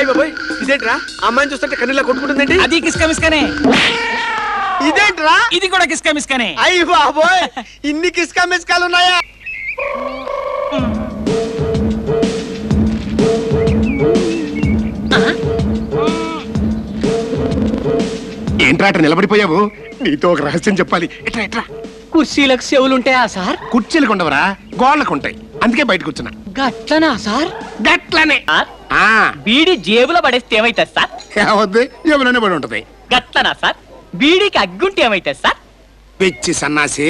అయ్య బాబోయ్ ఇదేంట్రా అమ్మాయిని చూస్తుంటే కన్నీళ్ళ కొట్టుకుంటుందండి. అది కిస్కా మిస్కానే. ఇదేంట్రా ఇది కూడా కిస్కా మిస్కానే. అయ్య బాబోయ్ ఇన్ని కిస్కా మిస్కాలు ఉన్నాయా? ఏంట్రా అట్లా నిలబడిపోయావు? నీతో ఒక రహస్యం చెప్పాలి. ఎట్రా ఎట్రా. కుర్చీలకు చెవులుంటాయా సార్? కుర్చీలకు ఉండవరా, గోళ్ళకు ఉంటాయి. అందుకే బయటకు వచ్చిన. గట్లనా సార్? గట్లనే. ఆ బీడి జేబులో పడేస్తే ఏమైతుంది సార్? ఏమవుద్ది? ఎవరైనా పడి ఉంటది. గట్లనా సార్? బీడీకి అగ్గుంటే ఏమైతుంది సార్? పిచ్చి సన్నాసి,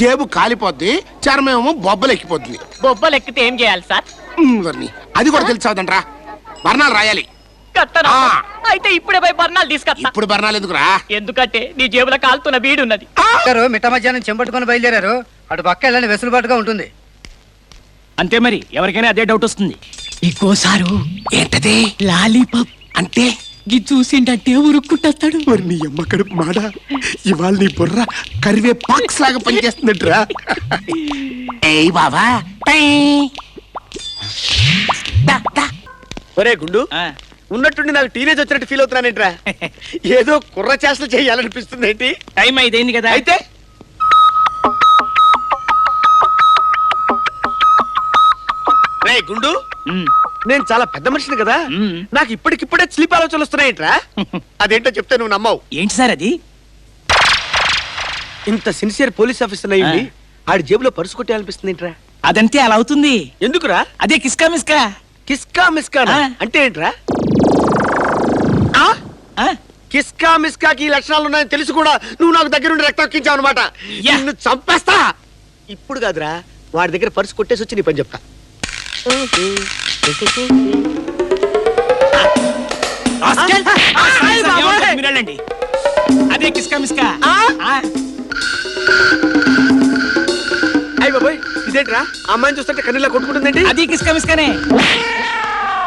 జేబు కాలిపోద్ది, చర్మేమో బొబ్బలు ఎక్కిపోద్ది. బొబ్బలు ఎక్కితే ఏం చేయాలి సార్? అది కూడా తెలిసావుదంట్రా. బర్ణాలు రాయాలి. గట్లనా? అయితే ఇప్పుడే పోయి బర్ణాలు తీసుకొస్తా. ఇప్పుడు బర్ణాలు ఎందుకురా? ఎందుకంటే నీ జేబులో కాలుతున్న బీడి ఉన్నది. మిట్ట మధ్యాహ్నం చెంపట్టుకొని బయలుదేరారు. అటు పక్క వెళ్ళని వెసులుబాటుగా ఉంటుంది. అంతే మరి, ఎవరికైనా అదే డౌట్ వస్తుంది. ఇంకో సారు ఏంటది? లాలీపాప్ అంటే గి చూసిండంటే ఉరుక్కుంటాడు. మరి నీ అమ్మ కడుపు మాడ, ఇవాళ నీ బుర్ర కరివే పాక్స్ లాగా పనిచేస్తుందట్రా. ఏయ్ బాబా. ఒరే గుండు, ఉన్నట్టుండి నాకు టీనేజ్ వచ్చినట్టు ఫీల్ అవుతున్నానేంట్రా? ఏదో కుర్ర చేష్టలు చేయాలనిపిస్తుంది ఏంటి? టైం అయిపోయింది కదా. అయితే రే గుండు, నేను చాలా పెద్ద మనిషిని కదా, నాకు ఇప్పటికిప్పుడే స్లీప్ ఆలోచనలు వస్తున్నాయేంట్రా? అదేంటో చెప్తే నువ్వు నమ్మవు. ఏంటి సార్ అది? ఇంత సిన్సియర్ పోలీస్ ఆఫీసర్ అయ్యింది ఆడి జేబులో పర్సు కొట్టేయాలనిపిస్తుంది ఏంట్రా? అదంతే అలా అవుతుంది. ఎందుకురా? అదే కిస్కా మిస్కా. కిస్కా మిస్కా అంటే ఏంట్రా? కిస్కా మిస్కాకి లక్షణాలు ఉన్నాయని తెలిసి కూడా నువ్వు నాకు దగ్గర నుండి రక్తం ఎక్కించావు అనమాట. నిన్ను చంపేస్తా. ఇప్పుడు కాదురా, వాడి దగ్గర పర్సు కొట్టేసి వచ్చి నీ పని చెప్తా. మీరండి, అదే కిస్కా మిస్కా. అయ్య బాబోయ్ ఇదేంట్రా అమ్మాయిని చూస్తుంటే కన్నీళ్ళ కొట్టుకుంటుందండి. అది కిస్కా మిస్కానే.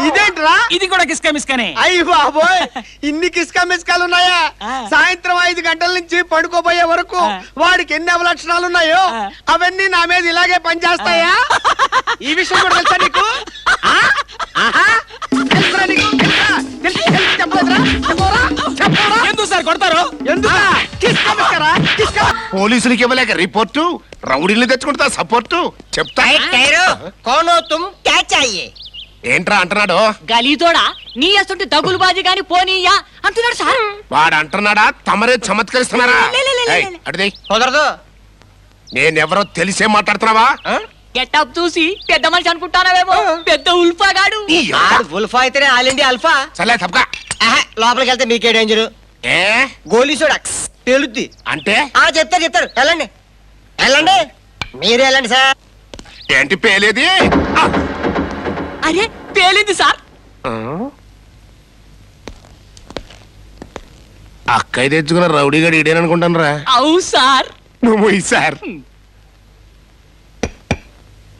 ఇదేంట్రా ఇది కూడా కిస్కా మిస్కానే. అయ్య బాబోయ్ ఇన్ని కిస్కా మిస్కాలు ఉన్నాయా? సాయంత్రం 5 గంటల నుంచి పడుకోబోయే వరకు వాడికి ఎన్ని అవలక్షణాలు ఉన్నాయో అవన్నీ నా మీద ఇలాగే పనిచేస్తాయా? ఈ విషయం కూడా తెలుసా నీకు? ఎందుకు సార్ కొడతారు? పోలీసులకి ఇవ్వలేక రిపోర్టు, రౌడీల్ని తెచ్చుకుంటా సపోర్టు. చెప్తా. ఏంట్రా అంటున్నాడు? గలీతోడా నీ అసంటి దగులు బాజీ గాని పోనీయా అంటున్నాడు సార్. వాడు అంటున్నాడా? తమరే చమత్కరిస్తున్నారా? అడిది కుదరదు. నేనెవరో తెలిసే మాట్లాడుతున్నావా? గెటప్ చూసి పెద్ద మనిషి అనుకుంటానావేమో. పెద్ద ఉల్ఫా గాడు. ఉల్ఫా అయితేనే ఆల్ ఇండియా అల్ఫా. సలే తప్పక. లోపలికి వెళ్తే మీకే డేంజర్. ఏ గోలీసోడా తేలుద్ది. అంటే చెప్తారు వెళ్ళండి వెళ్ళండి. మీరే వెళ్ళండి సార్. ఏంటి పేలేది? అరే పేలింది సార్. అక్కయ్య తెచ్చుకున్న రౌడీగాడు ఇడేననుకుంటాను రా. అవు సార్. నువ్వు ఈ సార్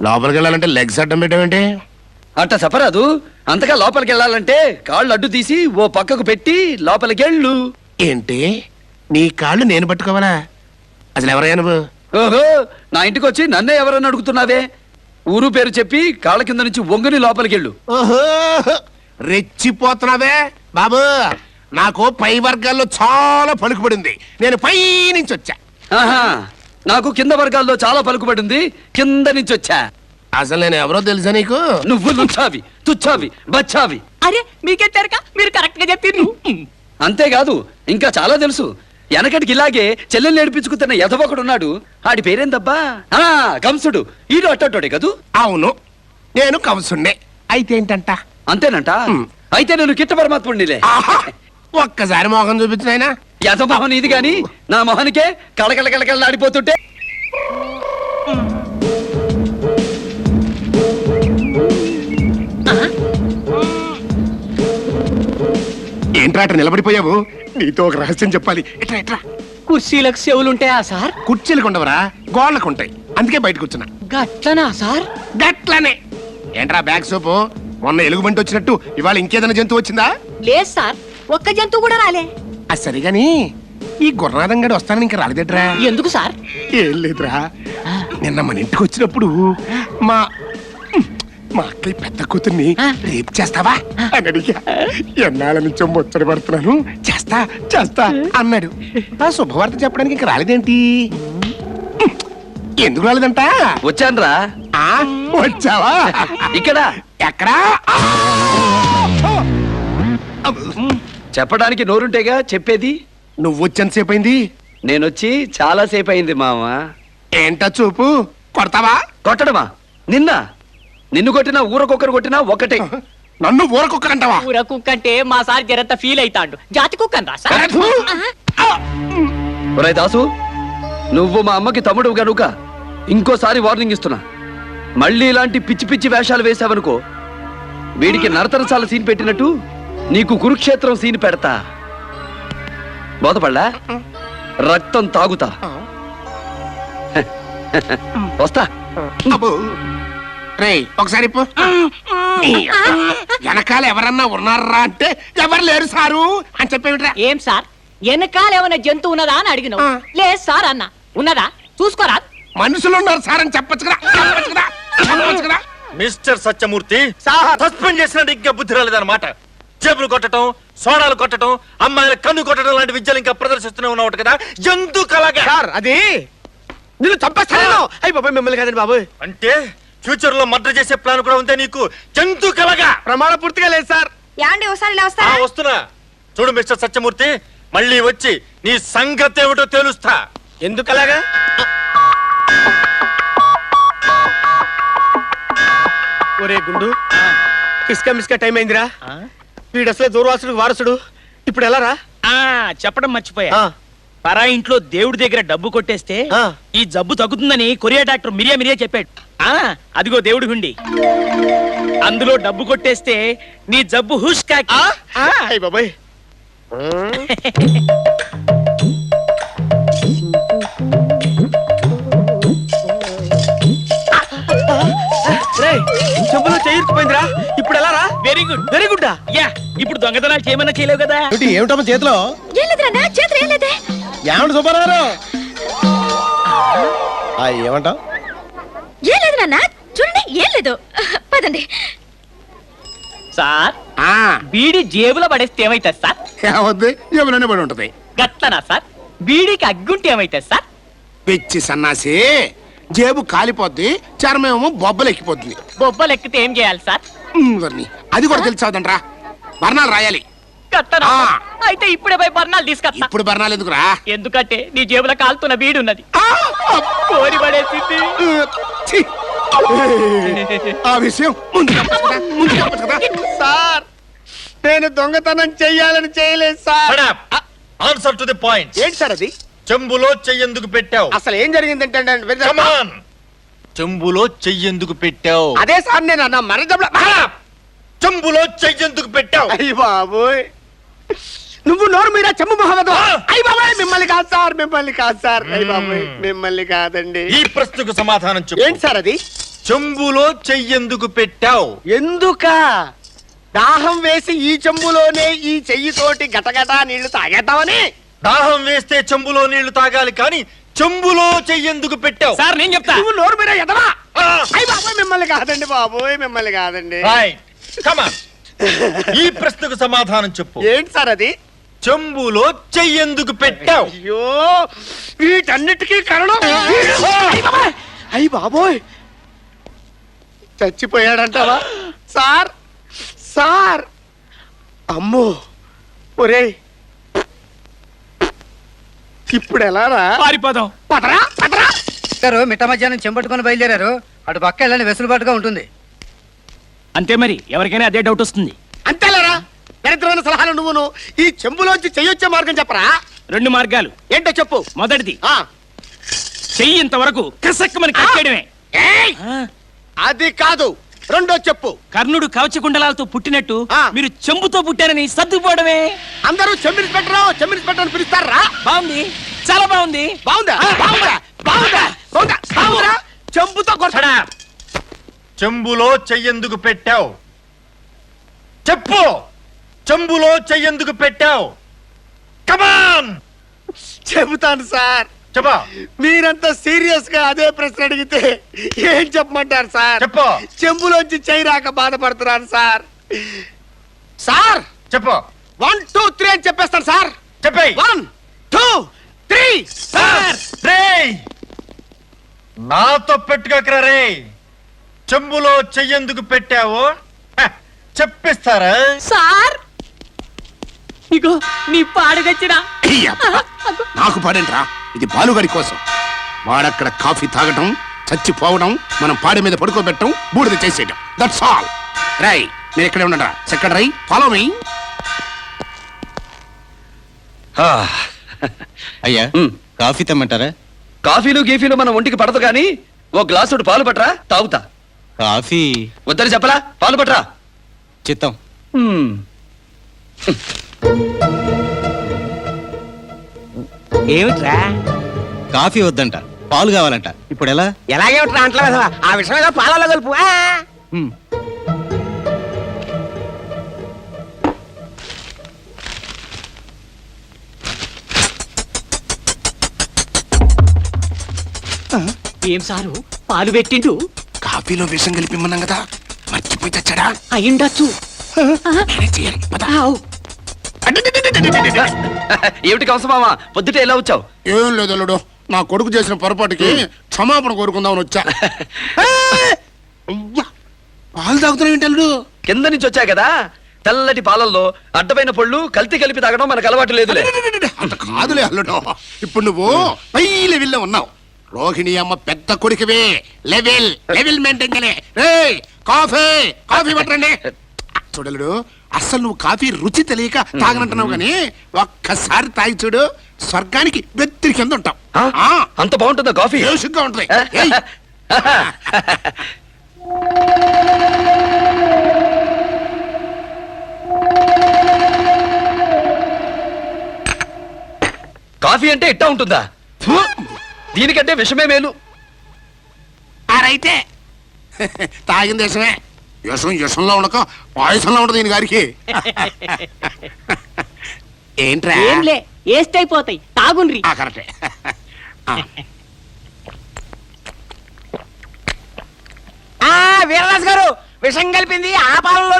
లోపలికి వెళ్ళాలంటే లెగ్స్ అడ్డం పెట్టావేంటి? అట్ట చెప్పరాదు. అంతగా లోపలికి వెళ్ళాలంటే కాళ్ళు అడ్డు తీసి ఓ పక్కకు పెట్టి లోపలికి వెళ్ళు. ఏంటి నీ కాళ్ళు నేను పట్టుకోవాలా? అసలు ఎవరయ్యా నువ్వు? ఓహో, నా ఇంటికి వచ్చి నన్నే ఎవరని అడుగుతున్నావే? ఊరు పేరు చెప్పి కాళ్ళ కింద నుంచి వంగుని లోపలికి వెళ్ళు. ఓహో, రెచ్చిపోతున్నావే బాబు. నాకు పై వర్గాల్లో చాలా పలుకుబడింది. నేను పై నుంచి వచ్చా. ఆహా, నాకు కింద వర్గాల్లో చాలా పలుకుబడింది. కింద నుంచి వచ్చా. అసలు నేను ఎవరో తెలుసా నీకు? నువ్వు లుచ్చావి, తుచ్చావి, బచ్చావి. అరే మీకే తెరక మీరు కరెక్ట్ గా చెప్పిండ్రు. అంతేకాదు ఇంకా చాలా తెలుసు. వెనకటికి ఇలాగే చెల్లెల్ని ఏడిపించుకుతున్న ఎదవొకడున్నాడు. ఆడి పేరేందబ్బా? కంసుడు. ఈడు అట్టోడే కదూ? అవును, నేను కంసుండే. అయితే ఏంటంట? అంతేనంట. అయితే నేను కిట్ట పరమాత్ముడినిలే. ఒక్కసారి మోహం చూపించినాయనా. యథమోహన్ ఇది గాని నా మొహానికే కళకళ కళకళలాడిపోతుంటే. ఏంట్రా అట్లా నిలబడిపోయావు? నీతో ఒక రహస్యం చెప్పాలి. ఎట్రా ఎట్రా. కుర్చీలకు చెవులుంటాయా సార్? కుర్చీలకు ఉండవరా, గోళ్ళకు ఉంటాయి. అందుకే బయటకు వచ్చిన. గట్లనా సార్? గట్లనే. ఏంట్రా బ్యాగ్ సోపు? మొన్న ఎలుగుబంటి వచ్చినట్టు ఇవాళ ఇంకేదైనా జంతువు వచ్చిందా? లేదు సార్, ఒక్క జంతువు కూడా రాలే. అది సరిగాని ఈ గుర్రనాథం గడి వస్తానని ఇంకా రాలేదట్రా? ఎందుకు సార్? ఏం లేదురా, నిన్న మన ఇంటికి వచ్చినప్పుడు మా అక్కయ్య పెద్ద కూతుర్ని రేపు చేస్తావా అని అడిగా. ఎన్నాళ్ళ నుంచో ముచ్చట పడుతున్నాను, చేస్తా చేస్తా అన్నాడు. ఆ శుభవార్త చెప్పడానికి ఇంక రాలేదేంటి? ఎందుకు రాలేదంట? వచ్చాన్రా. ఆ, వచ్చావా? ఇక్కడ ఎక్కడా? చెప్పడానికి నోరుంటేగా చెప్పేది. నువ్వు వచ్చేంతసేపు అయింది? నేనొచ్చి చాలా సేపు అయింది మామ. ఏంటా చూపు? కొడతావా? కొట్టడమా? నిన్ను కొట్టినా ఊరకొక్కరు కొట్టినా ఒకటే. నన్ను ఊరకొక్కరంటావా? ఊర కుక్క అంటే మా సార్ జరంత ఫీల్ అవుతాడు. జాతి కుక్కను రా సార్. ఒరేయ్ దాసు, నువ్వు మా అమ్మకి తమ్ముడు గనుక ఇంకోసారి వార్నింగ్ ఇస్తున్నా. మళ్ళీ ఇలాంటి పిచ్చి పిచ్చి వేషాలు వేసావనుకో, వీడికి నరతరసాల సీన్ పెట్టినట్టు నీకు కురుక్షేత్రం సీన్ పెడతా. బోధపడ్డా? రక్తం తాగుతా. వస్తా. రేయ్ ఒకసారి ఇప్పు. వెనకాల ఎవరన్నా ఉన్నారా అంటే ఎవరు లేరు సారు అని చెప్పేమిట్రా? ఏం సార్ వెనకాల ఏమైనా జంతువు ఉన్నదా అని అడిగినావు. లేదు సార్ అన్న. ఉన్నదా చూసుకోరా. మనుషులు ఉన్నారు సార్ అని చెప్పొచ్చు కదా, చెప్పొచ్చు కదా, చెప్పొచ్చు కదా. మిస్టర్ సత్యమూర్తి, సస్పెండ్ చేసినట్టు ఇంకా బుద్ధి రాలేదన్నమాట. జేబులు కొట్టడం, సోడాలు కొట్టడం, అమ్మాయిల కన్ను కొట్టడం లాంటి విద్యలు ఇంకా ప్రదర్శిస్తూనే ఉన్నావు కదా. జంతు కలగా సార్ అది నిన్ను చంపేస్తాను. అయ్యి బాబాయ్ మిమ్మల్ని కాదండి బాబు. అంటే ఫ్యూచర్ లో మర్డర్ చేసే ప్లాన్ కూడా ఉందే నీకు? జంతు కలగా ప్రమాణ పూర్తిగా లేదు సార్. యాండి ఒకసారి ఇలా వస్తారా? వస్తున్నా. చూడు మిస్టర్ సత్యమూర్తి, మళ్ళీ వచ్చి నీ సంగతి ఏమిటో తెలుస్తా. ఎందుకు అలాగా? ఒరే గుండు, కిస్కా మిస్కా టైం అయిందిరా. వీడు అసలే దూర్వాసుడు వారసుడు. ఇప్పుడు ఎలా రా? చెప్పడం మర్చిపోయా. ఆ. పరా ఇంట్లో దేవుడి దగ్గర డబ్బు కొట్టేస్తే ఆ. ఈ జబ్బు తగ్గుతుందని కొరియా డాక్టర్ మిరియా చెప్పాడు. అదిగో దేవుడి హుండి. అందులో డబ్బు కొట్టేస్తే నీ జబ్బు హుష్ కాకి. అయ్యి బాబాయ్. చెప్పులో చేయిపోయిందిరా. ఇప్పుడు ఎలా రా? Very good. Very good. Yeah, ఇప్పుడు దొంగతనాలు చేయమన్నా చేయలేవు కదా. ఏమిటమ్మా చేతిలో? ఏం లేదురా, చేతులు ఏం లేదే. ఏమంట సుబ్బారావు? ఏమంటావు? ఏం లేదు నాన్న, చూడండి ఏం లేదు. పదండి. సార్ బీడి జేబులో పడేస్తే ఏమైతుంది సార్? ఏమవుద్ది? ఏమైనా పడి ఉంటది. గట్లనా సార్? బీడీకి అగ్గుంటే ఏమైతుంది సార్? పిచ్చి సన్నాసి, జేబు కాలిపోద్ది, చర్మేమో బొబ్బలు ఎక్కిపోద్ది. బొబ్బలు ఎక్కితే ఏం చేయాలి సార్? అది కూడా తెలిసావుదంట్రా. బర్ణాలు రాయాలి. గట్లనా ఆ. సార్? అయితే ఇప్పుడే పోయి బర్ణాలు తీసుకొస్తా. ఇప్పుడు బర్ణాలు ఎందుకురా? ఎందుకంటే నీ జేబులో కాలుతున్న బీడి ఉన్నది. కోరి పడేసింది. ఛీ! ఆ విషయం ముందు చెప్పొచ్చు కదా, ముందు చెప్పొచ్చు కదా. సార్ నేను దొంగతనం చెయ్యాలని చేయలేదు sir. Answer to the point. ఏంటి సార్ అది? చెంబులో చెయ్యెందుకు పెట్టావు? అసలు ఏం జరిగిందంటే Come on. చెంబులో చెయ్యెందుకు పెట్టావు? అదే సార్ నేను అన్న మరజబ్. చెంబులో చెయ్యెందుకు పెట్టావు? అయ్యి బాబోయ్, నువ్వు నోరు మీరా చెంబు మహమ్మద్. అయ్యి బాబాయ్ మిమ్మల్ని కాదు సార్, మిమ్మల్ని కాదు సార్. అయ్యి బాబాయ్ మిమ్మల్ని కాదండి. ఈ ప్రశ్నకు సమాధానం చెప్పు. ఏంటి సార్ అది? చెంబులో చెయ్యెందుకు పెట్టావు? ఎందుక? దాహం వేసి ఈ చెంబులోనే ఈ చెయ్యితోటి గటగటా నీళ్లు తాగేద్దామని. దాహం వేస్తే చెంబులో నీళ్లు తాగాలి కానీ చెంబులో చెయ్యెందుకు పెట్టావు? సార్ నేను చెప్తా. నువ్వు నోరు మీరా ఎదవా. ఆ. అయ్యి బాబాయ్ మిమ్మల్ని కాదండి బాబోయ్, మిమ్మల్ని కాదండి. Right. Come on. ఈ ప్రశ్నకు సమాధానం చెప్పు. ఏంటి సార్ అది? చెంబులో చెయ్యెందుకు పెట్టావు? అయ్యో వీటన్నిటికీ కారణం అయ్యి బాబోయ్ చచ్చిపోయాడంటావా సార్? సార్ అమ్మో, ఒరేయ్ ఇప్పుడు ఎలా రా? పారిపోదాం. పదరా పదరా. గారు మిట్ట మధ్యాహ్నం చెంపట్టుకొని బయలుదేరారు. అటు పక్క వెళ్ళని వెసులుబాటుగా ఉంటుంది. అంతే మరి, ఎవరికైనా అదే డౌట్ వస్తుంది. అంతేలేరా, దరిద్రమైన సలహాలు నువ్వును. ఈ చెంబులోంచి చెయ్యొచ్చే మార్గం చెప్పరా? 2 మార్గాలు. ఏంటో చెప్పు. మొదటిది, ఆ చెయ్యి ఇంతవరకు కసక్కమని కట్టేయడమే. ఏయ్! అది కాదు, రెండో చెప్పు. కర్ణుడు కవచకుండలాలతో పుట్టినట్టు ఆ. మీరు చెంబుతో పుట్టారని సర్దుకుపోవడమే. అందరూ చెమ్మిని పెట్టరా, చెమ్మిని పెట్టని పిలుస్తారా? బాగుంది, చాలా బాగుంది. బాగుందా? బాగుందా? బాగుందా? బాగుందా? బాగుందా? చెంబుతో కొట్టడా? చెంబులో చెయ్యెందుకు పెట్టావు? చెప్పు. చెంబులో చెయ్యెందుకు పెట్టావు? కమాన్. చెబుతాను సార్. చెప్పా మీరంతా సీరియస్ గా అదే ప్రశ్న అడిగితే ఏం చెప్పమంటారు సార్? చెప్పు. చెంబులోంచి చెయ్యి రాక బాధపడుతున్నాను సార్. సార్ చెప్పు 1 2 3 అని చెప్పేస్తాను సార్. చెప్పేయ్ 1 2 3 సార్. రేయ్ నాతో పెట్టుకోకరా రే. చెంబులో చెయ్యెందుకు పెట్టావో చెప్పిస్తారా? సార్ ఇగో నీ పాడుగచ్చినా నాకు పాడేంట్రా, ఇది బాలుగాడి కోసం. వాడక్కడ కాఫీ తాగటం, చచ్చిపోవడం, మనం పాడి మీద పడుకోబెట్టడం, బూడిద చేసేయడం. That's all. రై నేను ఇక్కడే ఉండరా. Secretary follow me. అయ్యా ఉమ్. కాఫీ తెమ్మంటారా? కాఫీలు గీఫీలు మన ఒంటికి పడదు కానీ ఓ గ్లాసుడు పాలు పట్రా, తాగుతా. కాఫీ వద్దని చెప్పలా, పాలు పట్రా. చిత్తం. హ్మ్. ఏమిట్రా కాఫీ వద్దంట, పాలు కావాలంట. ఇప్పుడు ఎలా? ఎలాగేమిట్రా అంటలేదు ఆ విషయం ఏదో పాలలో కలుపు. హ్మ్. ఏం సారు పాలు పెట్టిండు? కాఫీలో విషం కలిపిమ్మన్నాం కదా, మర్చిపోయి తెచ్చాడా? అయ్యుండొచ్చు. నేనే చేయాలి. పద. ఆవ్. ఏమిటి కంసమామ పొద్దుటే ఎలా వచ్చావు? ఏం లేదు అల్లుడు, నా కొడుకు చేసిన పొరపాటుకి క్షమాపణ కోరుకుందామని వచ్చా. అయ్యా, పాలు తాగుతున్నావు ఏంటి అల్లుడు? కింద నుంచి వచ్చా కదా, తెల్లటి పాలల్లో అడ్డమైన పళ్ళు కల్తీ కలిపి తాగడం మనకు అలవాటు లేదులే. అంత కాదులే అల్లుడు, ఇప్పుడు నువ్వు పై లెవెల్లో ఉన్నావు. రోహిణి అమ్మ పెద్ద కొడుకువే. లెవెల్ లెవెల్ మెయింటైన్ చేయలే. రేయ్ కాఫీ కాఫీ పట్టండి. చూడలుడు, అసలు నువ్వు కాఫీ రుచి తెలియక తాగనంటున్నావు గానీ ఒక్కసారి తాగి చూడు, స్వర్గానికి వెత్తిరి కింద ఉంటావు. ఆ? అంత బాగుంటుందా కాఫీ? బేసిక్గా ఉంటుంది. ఏయ్. కాఫీ అంటే ఇట్టా ఉంటుందా? ఫు! దీనికంటే విషమే మేలు. అరైతే తాగిన దేశమే. యశం యశంలో ఉండక పాయసంలో ఉండదు దీని గారికి. ఏంట్రా? ఏంలే వేస్ట్ అయిపోతాయి, తాగుండ్రి. కరెక్టే. వీరరాజు గారు విషం కలిపింది ఆ పాలలో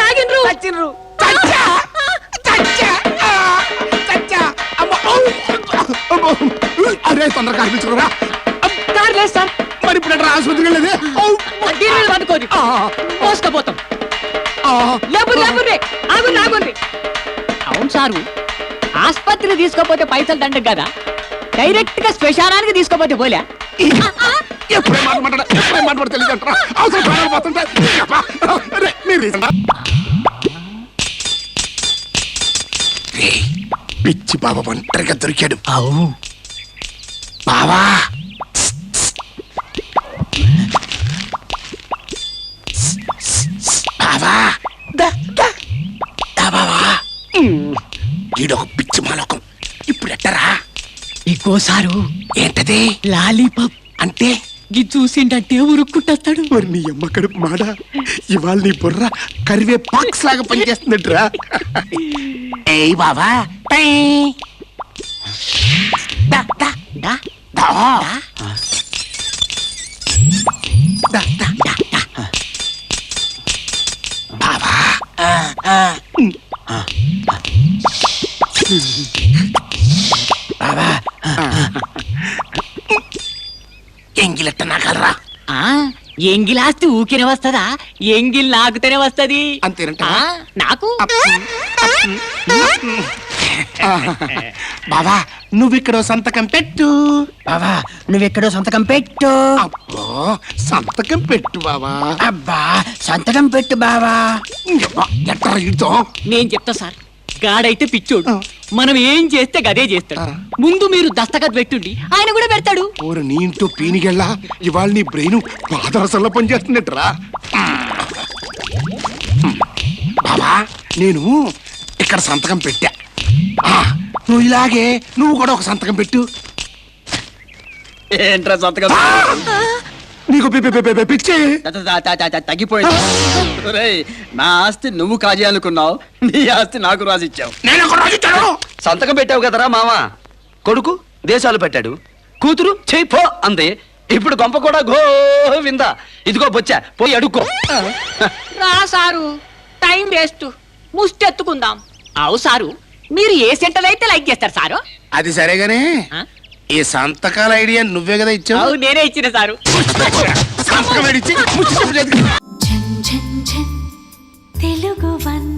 తాగిండ్రు. చచ్చిండ్రు. చచ్చా! చచ్చా! ఆ! చచ్చా! అమ్మ! ఔ! అమ్మో! అరే తొందరగా అనిపించుకురా. కారు లేదు సార్. మరి ఇప్పుడు ఎట్లా ఆసుపత్రికి వెళ్ళేది? ఔ! దీని మీద పట్టుకోని మోసుకపోతాం. లేబుర్ లేబుర్రే, ఆగుండి ఆగుండి. అవును సారు, ఆస్పత్రి తీసుకోపోతే పైసలు దండగ కదా, డైరెక్ట్ గా శ్మశానానికి తీసుకోపోతే పోలే. ఎప్పుడే మాట్లాడ తెలియదు అంటారా? అవసరం ప్రాణాలు పోతుంటే అబ్బా! అరే, మీరు రీజనా? రేయ్, పిచ్చి బాబా ఒంటరిగా దొరికాడు. బావా బావా బావా, ఈడొక పిచ్చి మాలోకం. ఇప్పుడు ఎట్టరా? ఇంకో సారు ఏంటది? లాలీపాప్ అంటే గి చూసిండంటే ఉరుక్కుంటాడు. మరి నీ అమ్మ కడుపు మాడ, ఇవాళ నీ బుర్ర కరివే పాక్స్ లాగా పనిచేస్తుందట్రా. ఏయ్ బావా, టై. దా, దా, దా, దా. దా, దా, దా, దా. బావా బావా, ఎంగిలెట్ట నాకలరా. ఎంగిలాస్తి ఊకినే వస్తదా? ఎంగిల్ నాకుతేనే వస్తది. అంతేనంట. నాకు బావా నువ్విక్కడో సంతకం పెట్టు. బావా నువ్వెక్కడో సంతకం పెట్టు. అబ్బో సంతకం పెట్టు బావా. అబ్బా సంతకం పెట్టు బావా. ఎట్లా ఇద్దాం? నేను చెప్తా సార్, గాడైతే పిచ్చోడు, మనం ఏం చేస్తే గదే చేస్తాడు. ముందు మీరు దస్తఖత్ పెట్టుండి, ఆయన కూడా పెడతాడు. ఓరు నీ ఇంటో పీనిగెళ్ళా, ఇవాళ నీ బ్రెయిన్ పాదరసంలో పనిచేస్తున్నట్రా. బావా నేను ఇక్కడ సంతకం పెట్టా, నువ్వు ఇలాగే నువ్వు కూడా ఒక సంతకం పెట్టు. ఏంట్రా సంతకం? నీకు పిచ్చి. తగ్గిపోయింది. ఒరేయ్, నా ఆస్తి నువ్వు కాజేయాలనుకున్నావు, నీ ఆస్తి నాకు రాసిచ్చావు. నేను ఒక రాజు ఇచ్చాను. సంతకం పెట్టావు కదరా మామ. కొడుకు దేశాలు పెట్టాడు. కూతురు చెయ్యి పో అంది. ఇప్పుడు గొంప కూడా గోవింద. ఇదిగో బొచ్చా, పోయి అడుక్కో. రా సారు, టైం వేస్ట్, ముష్టెత్తుకుందాం. అవు సారు, మీరు ఏ సెంటర్ అయితే లైక్ చేస్తారు సారు? అది సరేగానే ఆ? ఈ సంతకాల ఐడియా నువ్వే కదా ఇచ్చావు. అవు నేనే ఇచ్చిన సారు. సంతకం ఏడిచ్చి ముచ్చు చెప్పు చేతికి. ఝన్ ఝన్ ఝన్ తెలుగు వన్